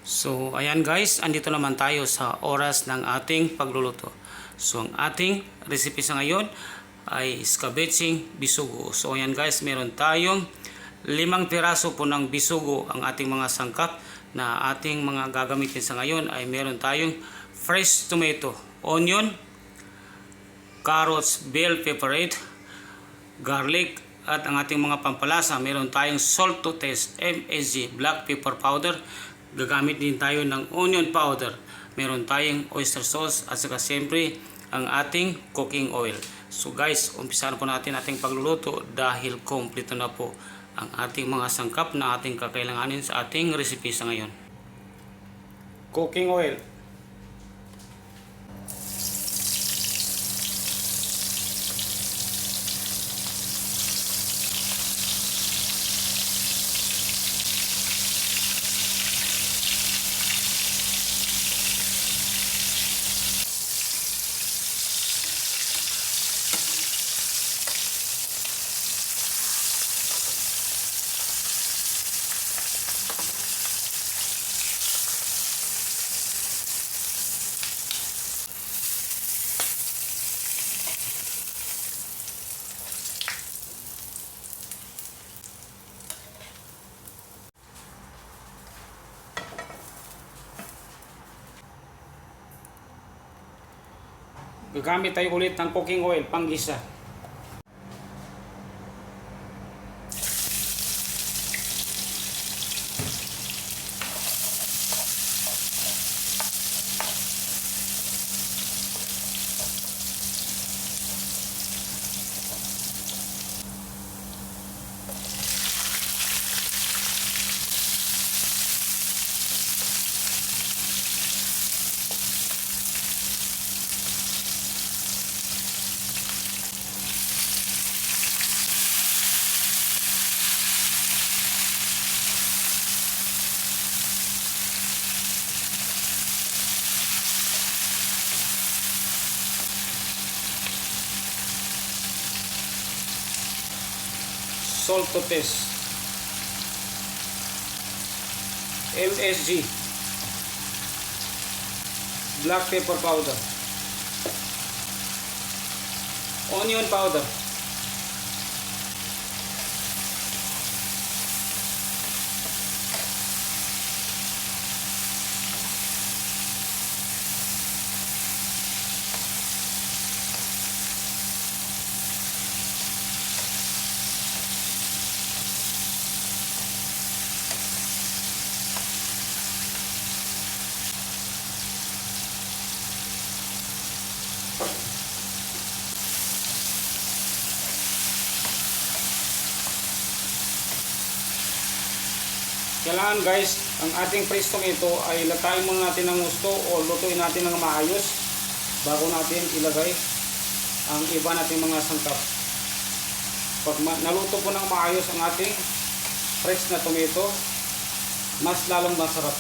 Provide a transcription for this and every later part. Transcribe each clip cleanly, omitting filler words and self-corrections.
So, ayan guys, andito naman tayo sa oras ng ating pagluluto. So, ang ating recipe sa ngayon ay scabeching bisugo. So, ayan guys, meron tayong 5 piraso po ng bisugo. Ang ating mga sangkap na ating mga gagamitin sa ngayon ay meron tayong fresh tomato, onion, carrots, bell pepperate, garlic, at ang ating mga pampalasa, meron tayong salt to taste, MSG, black pepper powder. Gagamit din tayo ng onion powder. Meron tayong oyster sauce at saka siyempre ang ating cooking oil. So guys, umpisahan po natin ating pagluluto dahil kompleto na po ang ating mga sangkap na ating kakailanganin sa ating recipe sa ngayon. Cooking oil. Gagamit tayo ulit ng cooking oil panggisa. Salt to taste, MSG, black pepper powder, onion powder, kailangan guys, ang ating fresh tomato ay latayin muna natin ng gusto o lutuin natin ng maayos bago natin ilagay ang iba nating mga sangkap. Pag naluto po ng maayos ang ating fresh na tomato, mas lalong masarap.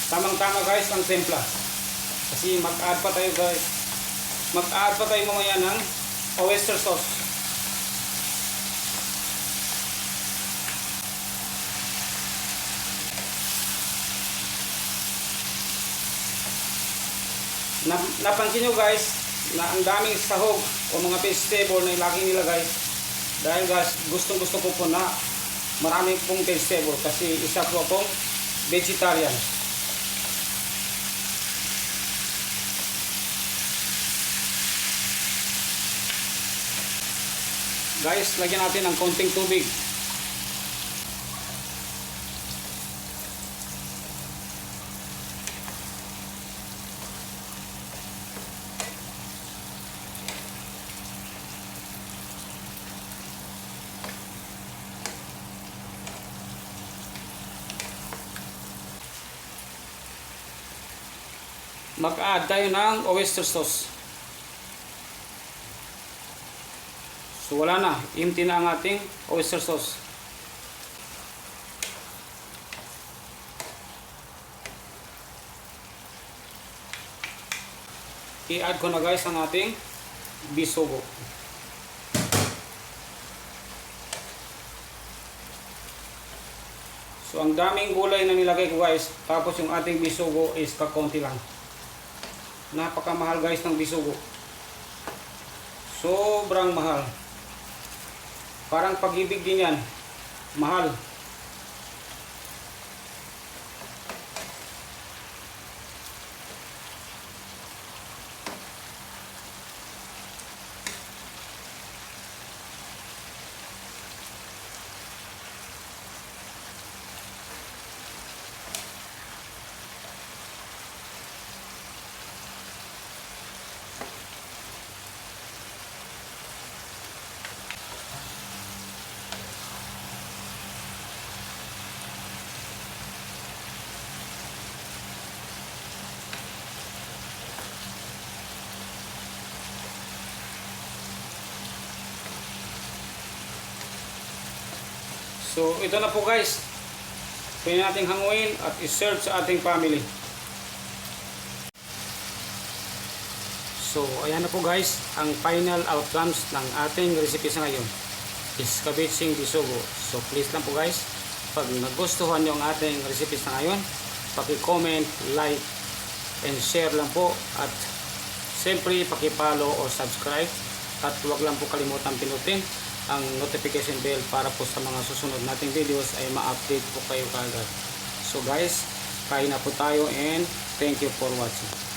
Tamang-tama guys ang templa. Kasi mag-add pa tayo guys. Mag-add pa tayo mamaya ng oyster sauce. Napansin nyo guys na ang daming sahog o mga vegetable na laging nilagay. Dahil guys, gustong-gusto ko po na marami pong vegetable kasi isa po akong vegetarian. Guys, lagyan natin ng konting tubig. Mag-add tayo ng oyster sauce. So wala na, empty na ang ating oyster sauce. I-add ko na guys ang ating bisugo. So ang daming gulay na nilagay ko guys, tapos yung ating bisugo is kakonti lang. Napakamahal guys ng bisugo. Sobrang mahal. Parang Pag-ibig din yan. Mahal. So ito na po guys. Pwede nating hanguin at i-serve sa ating family. So ayan na po guys, ang final outcomes ng ating recipe sa ngayon is kabitsing bisugo. So please lang po guys, pag nagustuhan nyo ang ating recipe sa ngayon, paki-comment, like, and share lang po. At siyempre paki-follow o subscribe. At huwag lang po kalimutan pinutin ang notification bell para po sa mga susunod nating videos ay ma-update po kayo kaagad. So guys, kain na po tayo and thank you for watching.